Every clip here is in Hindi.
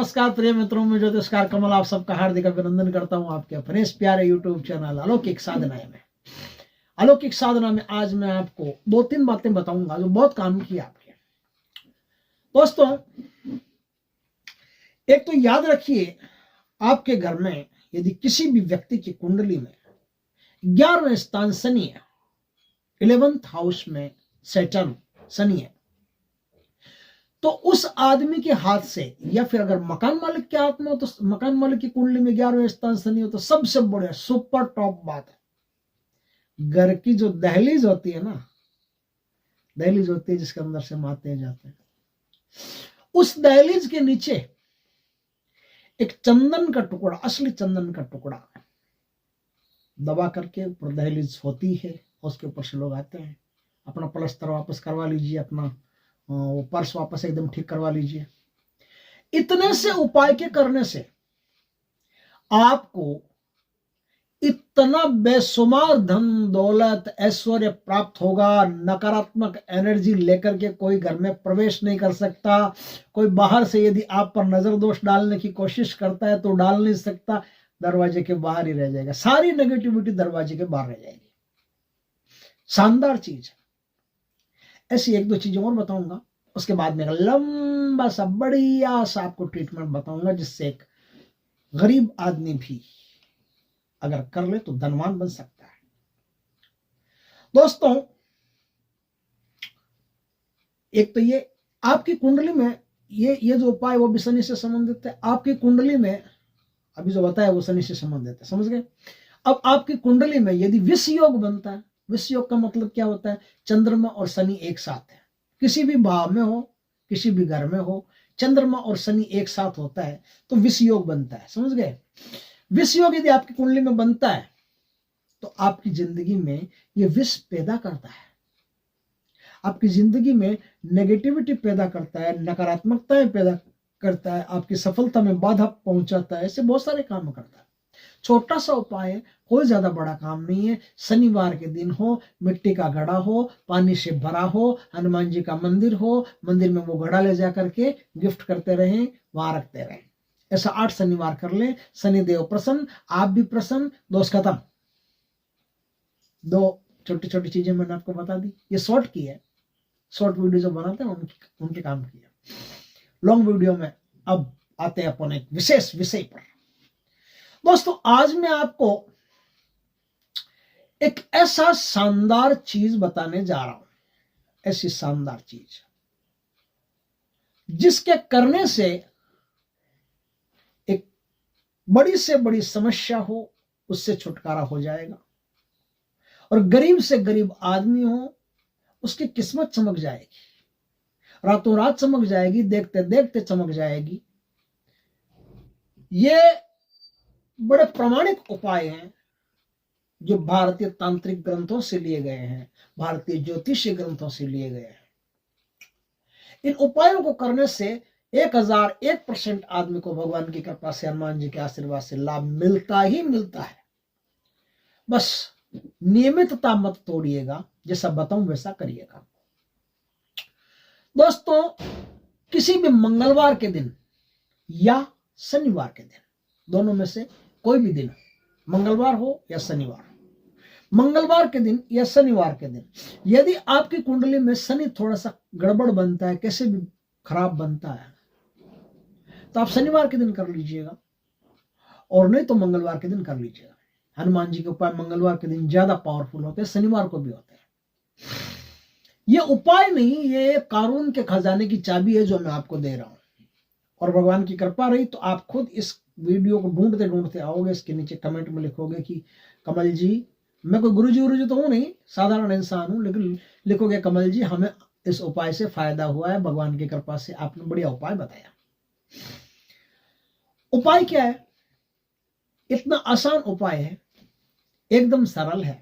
नमस्कार प्रिय मित्रों में ज्योतिषकार कमल आप सबका हार्दिक अभिनंदन करता हूं आपके अपने इस प्यारे यूट्यूब चैनल अलौकिक साधनाएं में। अलौकिक साधना में आज मैं आपको 2-3 बातें बताऊंगा जो बहुत काम की आपके। दोस्तों, एक तो याद रखिए, आपके घर में यदि किसी भी व्यक्ति की कुंडली में 11वें स्थान शनि है, 11th हाउस में सैटर्न शनि है, तो उस आदमी के हाथ से, या फिर अगर मकान मालिक के हाथ में हो तो मकान मालिक की कुंडली में 11वें स्थान शनि हो तो सबसे बड़े सुपर टॉप बात है। घर की जो दहलीज होती है ना, दहलीज होती है जिसके अंदर से माते जाते हैं, उस दहलीज के नीचे एक चंदन का टुकड़ा, असली चंदन का टुकड़ा दबा करके ऊपर दहलीज होती है, उसके ऊपर से लोग आते हैं। अपना प्लस्तर वापस करवा लीजिए, अपना वो पर्स वापस एकदम ठीक करवा लीजिए। इतने से उपाय के करने से आपको इतना बेशुमार धन दौलत ऐश्वर्य प्राप्त होगा। नकारात्मक एनर्जी लेकर के कोई घर में प्रवेश नहीं कर सकता। कोई बाहर से यदि आप पर नजर दोष डालने की कोशिश करता है तो डाल नहीं सकता, दरवाजे के बाहर ही रह जाएगा। सारी नेगेटिविटी दरवाजे के बाहर रह जाएगी। शानदार चीज है। ऐसी 1-2 चीजें और बताऊंगा, उसके बाद में लंबा सा बढ़िया सा आपको ट्रीटमेंट बताऊंगा जिससे एक गरीब आदमी भी अगर कर ले तो धनवान बन सकता है। दोस्तों, एक तो ये आपकी कुंडली में ये जो उपाय वो भी शनि से संबंधित है। आपकी कुंडली में अभी जो बताया वो शनि से संबंधित है, समझ गए। अब आपकी कुंडली में यदि विष योग बनता है, विष योग का मतलब क्या होता है? चंद्रमा और शनि एक साथ है, किसी भी भाव में हो, किसी भी घर में हो, चंद्रमा और शनि एक साथ होता है तो विष योग बनता है, समझ गए। विष योग यदि आपकी कुंडली में बनता है तो आपकी जिंदगी में ये विष पैदा करता है, आपकी जिंदगी में नेगेटिविटी पैदा करता है, नकारात्मकताएं पैदा करता है, आपकी सफलता में बाधा पहुंचाता है, ऐसे बहुत सारे काम करता है। छोटा सा उपाय है, कोई ज्यादा बड़ा काम नहीं है। शनिवार के दिन हो, मिट्टी का घड़ा हो, पानी से भरा हो, हनुमान जी का मंदिर हो, मंदिर में वो घड़ा ले जा करके गिफ्ट करते रहें, वहां रखते रहें। ऐसा 8 शनिवार कर लें। शनिदेव प्रसन्न, आप भी प्रसन्न, दोष खत्म। 2 छोटी छोटी चीजें मैंने आपको बता दी। ये शॉर्ट की है, शॉर्ट वीडियो जो बनाते हैं उनके काम की है। लॉन्ग वीडियो में अब आते हैं अपन एक विशेष विषय पर। दोस्तों, आज मैं आपको एक ऐसा शानदार चीज बताने जा रहा हूं, ऐसी शानदार चीज जिसके करने से एक बड़ी से बड़ी समस्या हो उससे छुटकारा हो जाएगा, और गरीब से गरीब आदमी हो उसकी किस्मत चमक जाएगी, रातों रात चमक जाएगी, देखते देखते चमक जाएगी। ये बड़े प्रामाणिक उपाय हैं जो भारतीय तांत्रिक ग्रंथों से लिए गए हैं, भारतीय ज्योतिषीय ग्रंथों से लिए गए हैं। इन उपायों को करने से 1001% आदमी को भगवान की कृपा से, हनुमान जी के आशीर्वाद से लाभ मिलता ही मिलता है। बस नियमितता मत तोड़िएगा, जैसा बताऊं वैसा करिएगा। दोस्तों, किसी भी मंगलवार के दिन या शनिवार के दिन, दोनों में से कोई भी दिन, मंगलवार हो या शनिवार, मंगलवार के दिन या शनिवार के दिन यदि आपकी कुंडली में शनि थोड़ा सा गड़बड़ बनता है, कैसे भी खराब बनता है, तो आप शनिवार के दिन कर लीजिएगा, और नहीं तो मंगलवार के दिन कर लीजिएगा। हनुमान जी के उपाय मंगलवार के दिन ज्यादा पावरफुल होते हैं, शनिवार को भी होते हैं। ये उपाय नहीं, ये कानून के खजाने की चाबी है जो मैं आपको दे रहा हूं, और भगवान की कृपा रही तो आप खुद इस वीडियो को ढूंढते ढूंढते आओगे, इसके नीचे कमेंट में लिखोगे कि कमल जी, मैं कोई गुरुजी तो हूं नहीं, साधारण इंसान हूं, लेकिन लिखोगे कमल जी हमें इस उपाय से फायदा हुआ है, भगवान की कृपा से आपने बढ़िया उपाय बताया। उपाय क्या है? इतना आसान उपाय है, एकदम सरल है।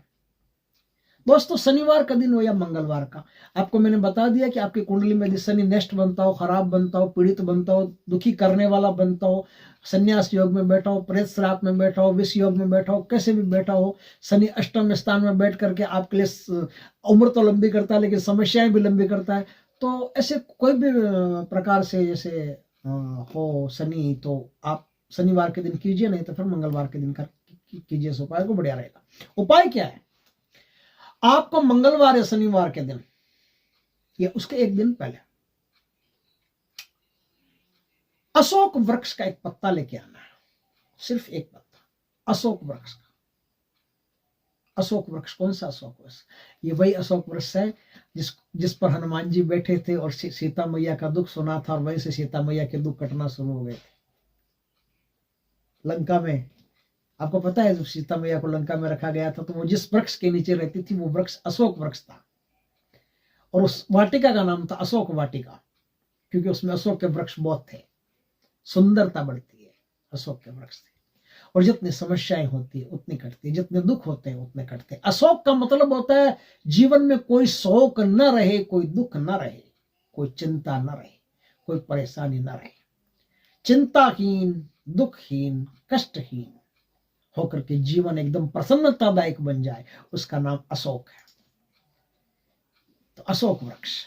दोस्तों, शनिवार का दिन हो या मंगलवार का, आपको मैंने बता दिया कि आपकी कुंडली में यदि शनि नष्ट बनता हो, खराब बनता हो, पीड़ित बनता हो, दुखी करने वाला बनता हो, संन्यास योग में बैठा हो, प्रेत श्राप में बैठा हो, विष योग में बैठा हो, कैसे भी बैठा हो, शनि अष्टम स्थान में बैठ करके आपके लिए उम्र तो लंबी करता है लेकिन समस्याएं भी लंबी करता है, तो ऐसे कोई भी प्रकार से जैसे हो शनि तो आप शनिवार के दिन कीजिए, नहीं तो फिर मंगलवार के दिन कीजिए इस उपाय को, बढ़िया रहेगा। उपाय क्या है? आपको मंगलवार या शनिवार के दिन या उसके एक दिन पहले अशोक वृक्ष का एक पत्ता लेके आना है, सिर्फ एक पत्ता अशोक वृक्ष का। अशोक वृक्ष कौन सा अशोक वृक्ष? ये वही अशोक वृक्ष है जिस पर हनुमान जी बैठे थे और सीता मैया का दुख सुना था, और वहीं से सीता मैया के दुख कटना शुरू हो गए थे लंका में। आपको पता है जब सीता मैया को लंका में रखा गया था तो वो जिस वृक्ष के नीचे रहती थी वो वृक्ष अशोक वृक्ष था, और उस वाटिका का नाम था अशोक वाटिका, क्योंकि उसमें अशोक के वृक्ष बहुत थे। सुंदरता बढ़ती है अशोक के वृक्ष से, और जितनी समस्याएं होती है उतनी कटती है, जितने दुख होते हैं उतने कटते हैं। अशोक का मतलब होता है जीवन में कोई शोक न रहे, कोई दुख न रहे, कोई चिंता न रहे, कोई परेशानी न रहे। चिंताहीन, दुखहीन, कष्टहीन होकर के जीवन एकदम प्रसन्नतादायक बन जाए, उसका नाम अशोक है। तो अशोक वृक्ष,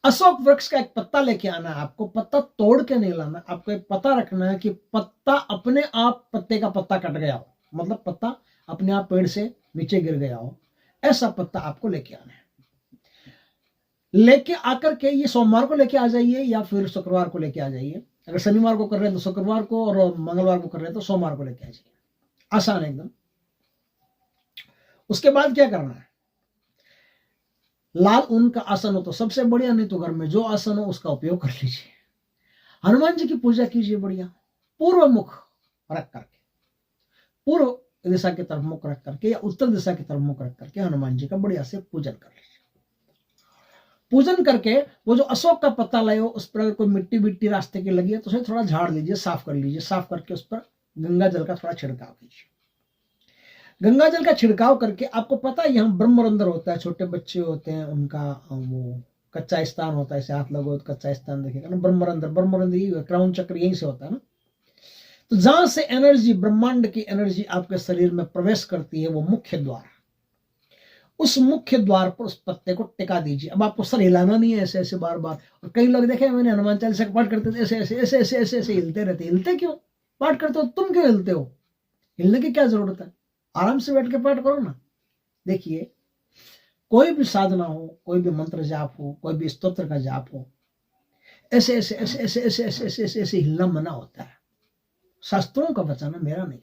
अशोक वृक्ष का एक पत्ता लेके आना है आपको। पत्ता तोड़ के नहीं लाना, आपको एक पता रखना है कि पत्ता अपने आप, पत्ते का पत्ता कट गया हो, मतलब पत्ता अपने आप पेड़ से नीचे गिर गया हो, ऐसा पत्ता आपको लेके आना है। लेके आकर के ये सोमवार को लेके आ जाइए या फिर शुक्रवार को लेके आ जाइए। अगर शनिवार को कर रहे हैं तो शुक्रवार को, और मंगलवार को कर रहे हैं तो सोमवार को लेके आ जाइए। आसान एकदम। उसके बाद क्या करना है? लाल ऊन का आसन हो तो सबसे बढ़िया, नहीं तो घर में जो आसन हो उसका उपयोग कर लीजिए। हनुमान जी की पूजा कीजिए बढ़िया, पूर्व मुख रख करके, पूर्व दिशा की तरफ मुख रख करके या उत्तर दिशा की तरफ मुख रख करके हनुमान जी का बढ़िया से पूजन कर लीजिए। पूजन करके वो जो अशोक का पत्ता लाए हो उस पर अगर कोई मिट्टी बिट्टी रास्ते की लगी है तो उसे थोड़ा झाड़ लीजिए, साफ कर लीजिए। साफ करके उस पर गंगा जल का थोड़ा छिड़काव कीजिए। गंगा जल का छिड़काव करके, आपको पता है यहाँ ब्रह्मरंध्र होता है, छोटे बच्चे होते हैं उनका वो कच्चा स्थान होता है, इसे हाथ लगो तो कच्चा स्थान देखिएगा ना, ब्रह्मरंध्र। ब्रह्मरंध्र ही क्राउन चक्र यहीं से होता है ना। तो जहां से एनर्जी, ब्रह्मांड की एनर्जी आपके शरीर में प्रवेश करती है वो मुख्य द्वार, उस मुख्य द्वार पर उस पत्ते को टिका दीजिए। अब आपको सर हिलाना नहीं है ऐसे ऐसे बार बार। और कई लोग देखे मैंने हनुमान चालीसा का पाठ करते थे ऐसे ऐसे ऐसे ऐसे ऐसे ऐसे हिलते रहते। हिलते क्यों? पाठ करते हो तुम क्यों हिलते हो? हिलने की क्या जरूरत है? आराम से बैठ के पाठ करो ना। देखिए, कोई भी साधना हो, कोई भी मंत्र जाप हो, कोई भी स्तोत्र का जाप हो, ऐसे ऐसे ऐसे ऐसे ऐसे ऐसे ऐसे ऐसे ऐसे हिलना मना होता है। शास्त्रों का वचन है, मेरा नहीं।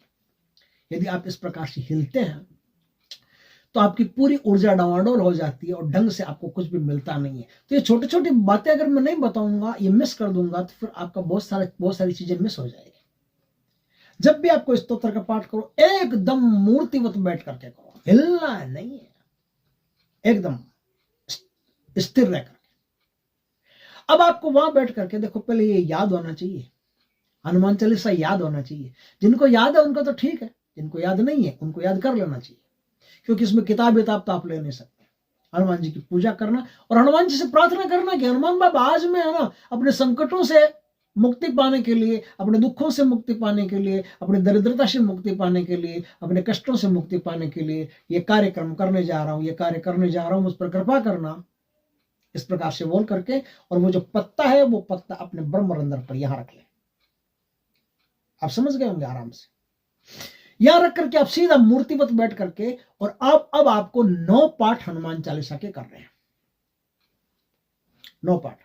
यदि आप इस प्रकार से हिलते हैं तो आपकी पूरी ऊर्जा डावाडोल हो जाती है और ढंग से आपको कुछ भी मिलता नहीं है। तो ये छोटी छोटी बातें अगर मैं नहीं बताऊंगा, ये मिस कर दूंगा, तो फिर आपका बहुत सारी चीजें मिस हो जाएगी। जब भी आपको स्तोत्र का पाठ करो एकदम मूर्तिवत बैठ करके करो, हिलना नहीं है, एकदम स्थिर रह करके। अब आपको वहां बैठ करके देखो, पहले ये याद होना चाहिए, हनुमान चालीसा याद होना चाहिए। जिनको याद है उनको तो ठीक है, जिनको याद नहीं है उनको याद कर लेना चाहिए, क्योंकि इसमें किताब तो आप ले नहीं सकते। हनुमान जी की पूजा करना और हनुमान जी से प्रार्थना करना कि हनुमान बाबा आज मैं है ना अपने संकटों से मुक्ति पाने के लिए, अपने दुखों से मुक्ति पाने के लिए, अपने दरिद्रता से मुक्ति पाने के लिए, अपने कष्टों से मुक्ति पाने के लिए ये कार्यक्रम करने जा रहा हूं, ये कार्य करने जा रहा हूं, मुझ पर कृपा करना। इस प्रकार से बोल करके, और वो जो पत्ता है वो पत्ता अपने ब्रह्मरंध्र पर यहां रख ले। आप समझ गए होंगे आराम से। यहां रख करके आप सीधा मूर्तिवत बैठ करके, और अब आपको 9 पाठ हनुमान चालीसा के कर रहे हैं। 9 पाठ,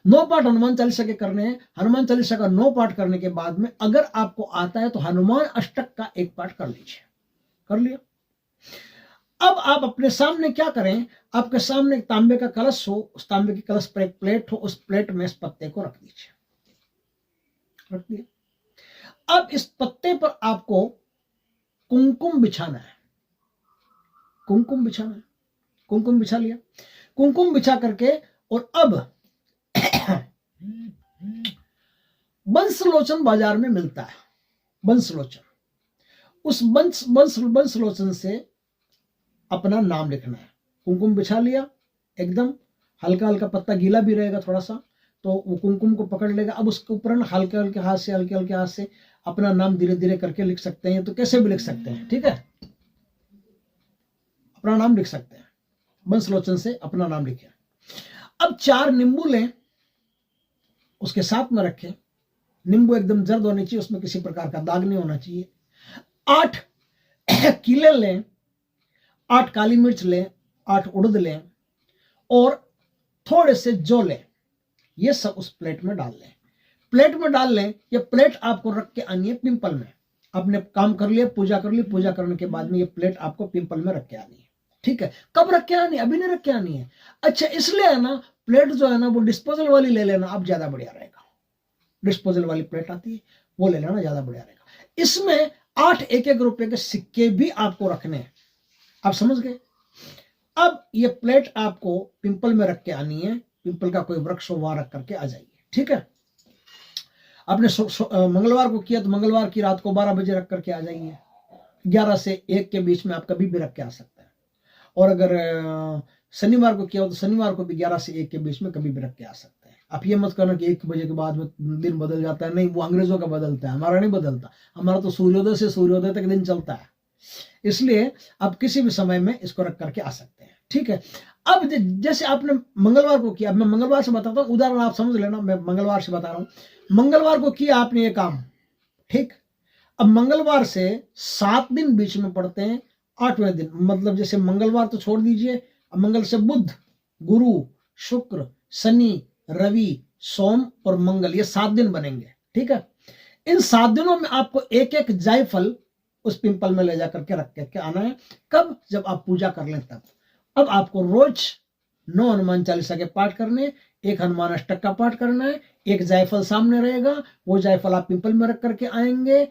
9 पाठ हनुमान चालीसा के करने हैं। हनुमान चालीसा का 9 पाठ करने के बाद में अगर आपको आता है तो हनुमान अष्टक का 1 पाठ कर लीजिए। कर लिया। अब आप अपने सामने क्या करें, आपके सामने एक तांबे का कलश हो, उस तांबे के कलश पर एक प्लेट हो, उस प्लेट में इस पत्ते को रख दीजिए। रख दिया। अब इस पत्ते पर आपको कुमकुम बिछाना है। कुमकुम बिछाना है। कुमकुम बिछा लिया। कुमकुम बिछा करके, और अब बंसलोचन बाजार में मिलता है, बंसलोचन। उस बंसलोचन से अपना नाम लिखना है। कुमकुम बिछा लिया, एकदम हल्का हल्का, पत्ता गीला भी रहेगा थोड़ा सा, तो वो कुमकुम को पकड़ लेगा। अब उसके ऊपर हल्के हल्के हाथ से अपना नाम धीरे धीरे करके लिख सकते हैं, तो कैसे भी लिख सकते हैं, ठीक है, अपना नाम लिख सकते हैं। बंसलोचन से अपना नाम लिखे। अब 4 नींबू लें, उसके साथ में रखें। नींबू एकदम जर्द होनी चाहिए, उसमें किसी प्रकार का दाग नहीं होना चाहिए। 8 कीले लें, 8 काली मिर्च लें, 8 उड़द लें और थोड़े से जौ लें। ये सब उस प्लेट में डाल लें। प्लेट में डाल लें। ये प्लेट आपको रख के आनी है पिंपल में। आपने काम कर लिया, पूजा कर ली, पूजा करने के बाद में ये प्लेट आपको पिंपल में रख के आनी है। ठीक है, कब रख के आनी है? अभी नहीं रख के आनी है। अच्छा, इसलिए है ना, प्लेट जो है ना वो डिस्पोजल वाली ले लेना, अब ज्यादा बढ़िया रहेगा। डिस्पोजल वाली प्लेट आती है, वो ले लेना, ज्यादा बढ़िया रहेगा। इसमें 8 1-1 रुपए के सिक्के भी आपको रखने हैं। आप समझ गए? अब ये प्लेट आपको पिंपल में रख के आनी है। पिंपल का कोई वृक्ष हो वहां रख करके आ जाइए। ठीक है, आपने मंगलवार को किया तो मंगलवार की रात को 12 बजे रख करके आ जाइए। 11 से 1 के बीच में आप कभी भी रख के आ सकते हैं। और अगर शनिवार को किया हो तो शनिवार को भी 11 से 1 के बीच में कभी भी रख के आ सकते हैं। आप ये मत करना कि 1 बजे के बाद में दिन बदल जाता है। नहीं, वो अंग्रेजों का बदलता है, हमारा नहीं बदलता। हमारा तो सूर्योदय से सूर्योदय तक दिन चलता है। इसलिए आप किसी भी समय में इसको रख करके आ सकते हैं। ठीक है, अब जैसे आपने मंगलवार को किया, मैं मंगलवार से बताता हूं, उदाहरण आप समझ लेना, मैं मंगलवार से बता रहा हूं। मंगलवार को किया आपने ये काम, ठीक। अब मंगलवार से 7 दिन बीच में पड़ते हैं, 8वें दिन, मतलब जैसे मंगलवार तो छोड़ दीजिए, अब मंगल से बुध, गुरु, शुक्र, शनि, रवि, सोम और मंगल, ये 7 दिन बनेंगे। ठीक है, इन 7 दिनों में आपको एक एक जायफल उस पिंपल में ले जाकर के रख के आना है। कब? जब आप पूजा कर लें तब। अब आपको रोज 9 हनुमान चालीसा के पाठ करने, 1 हनुमान अष्टक का पाठ करना है, 1 जायफल सामने रहेगा, वो जायफल आप पिंपल में रख करके आएंगे।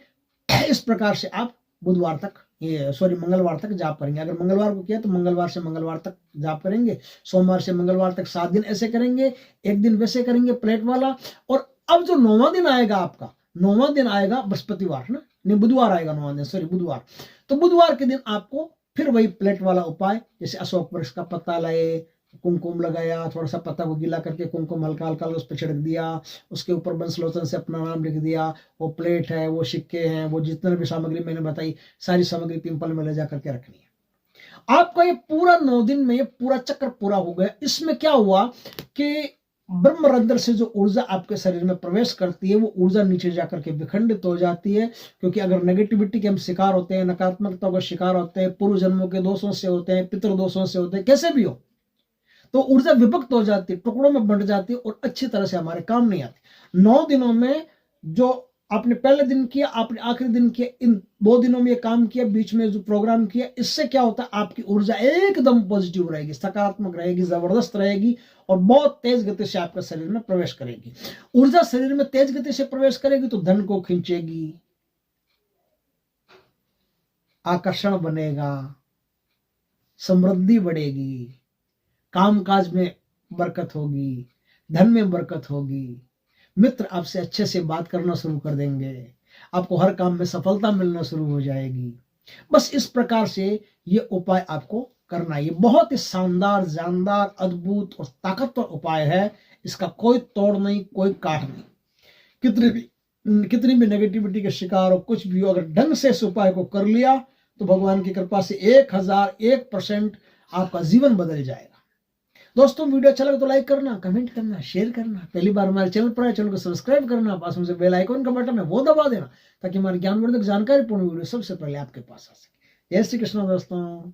इस प्रकार से आप बुधवार तक, मंगलवार तक जाप करेंगे। अगर मंगलवार को किया तो मंगलवार से मंगलवार तक जाप करेंगे, सोमवार से मंगलवार तक 7 दिन ऐसे करेंगे, 1 दिन वैसे करेंगे प्लेट वाला। और अब जो 9वां दिन आएगा आपका, 9वां दिन आएगा बृहस्पतिवार ना, नहीं बुधवार आएगा 9वां दिन, बुधवार। तो बुधवार के दिन आपको फिर वही प्लेट वाला उपाय, जैसे अशोक वृक्ष का पत्ता लाए, कुमकुम लगाया, थोड़ा सा पत्ता को गीला करके कुमकुम हल्का हल्का उस पर छिड़क दिया, उसके ऊपर बंसलोचन से अपना नाम लिख दिया, वो प्लेट है, वो सिक्के हैं, वो जितने भी सामग्री मैंने बताई, सारी सामग्री पिंपल में ले जा करके रखनी है। आपका ये पूरा 9 दिन में ये पूरा चक्र पूरा हो गया। इसमें क्या हुआ कि ब्रह्मरंध्र से जो ऊर्जा आपके शरीर में प्रवेश करती है, वो ऊर्जा नीचे जाकर के विखंडित हो जाती है। क्योंकि अगर नेगेटिविटी के हम शिकार होते हैं, नकारात्मकता का शिकार होते हैं, पूर्व जन्मों के दोषों से होते हैं, पितृ दोषों से होते हैं, कैसे भी हो, तो ऊर्जा विभक्त हो जाती है, टुकड़ों में बंट जाती है और अच्छी तरह से हमारे काम नहीं आती। 9 दिनों में जो आपने पहले दिन किया, आपने आखिरी दिन किया, इन 2 दिनों में ये काम किया, बीच में जो प्रोग्राम किया, इससे क्या होता है, आपकी ऊर्जा एकदम पॉजिटिव रहेगी, सकारात्मक रहेगी, जबरदस्त रहेगी और बहुत तेज गति से आपके शरीर में प्रवेश करेगी। ऊर्जा शरीर में तेज गति से प्रवेश करेगी तो धन को खींचेगी, आकर्षण बनेगा, समृद्धि बढ़ेगी, कामकाज में बरकत होगी, धन में बरकत होगी, मित्र आपसे अच्छे से बात करना शुरू कर देंगे, आपको हर काम में सफलता मिलना शुरू हो जाएगी। बस इस प्रकार से ये उपाय आपको करना है। ये बहुत ही शानदार, जानदार, अद्भुत और ताकतवर उपाय है। इसका कोई तोड़ नहीं, कोई काट नहीं। कितनी भी नेगेटिविटी के शिकार हो, कुछ भी हो, अगर ढंग से इस उपाय को कर लिया तो भगवान की कृपा से 1001% आपका जीवन बदल जाएगा। दोस्तों, वीडियो अच्छा लगे तो लाइक करना, कमेंट करना, शेयर करना। पहली बार हमारे चैनल पर आए, चैनल को सब्सक्राइब करना, पास में से बेल आइकन का बटन है वो दबा देना, ताकि हमारी ज्ञानवर्धक जानकारीपूर्ण वीडियो सबसे पहले आपके पास आ सके। जय श्री कृष्ण दोस्तों।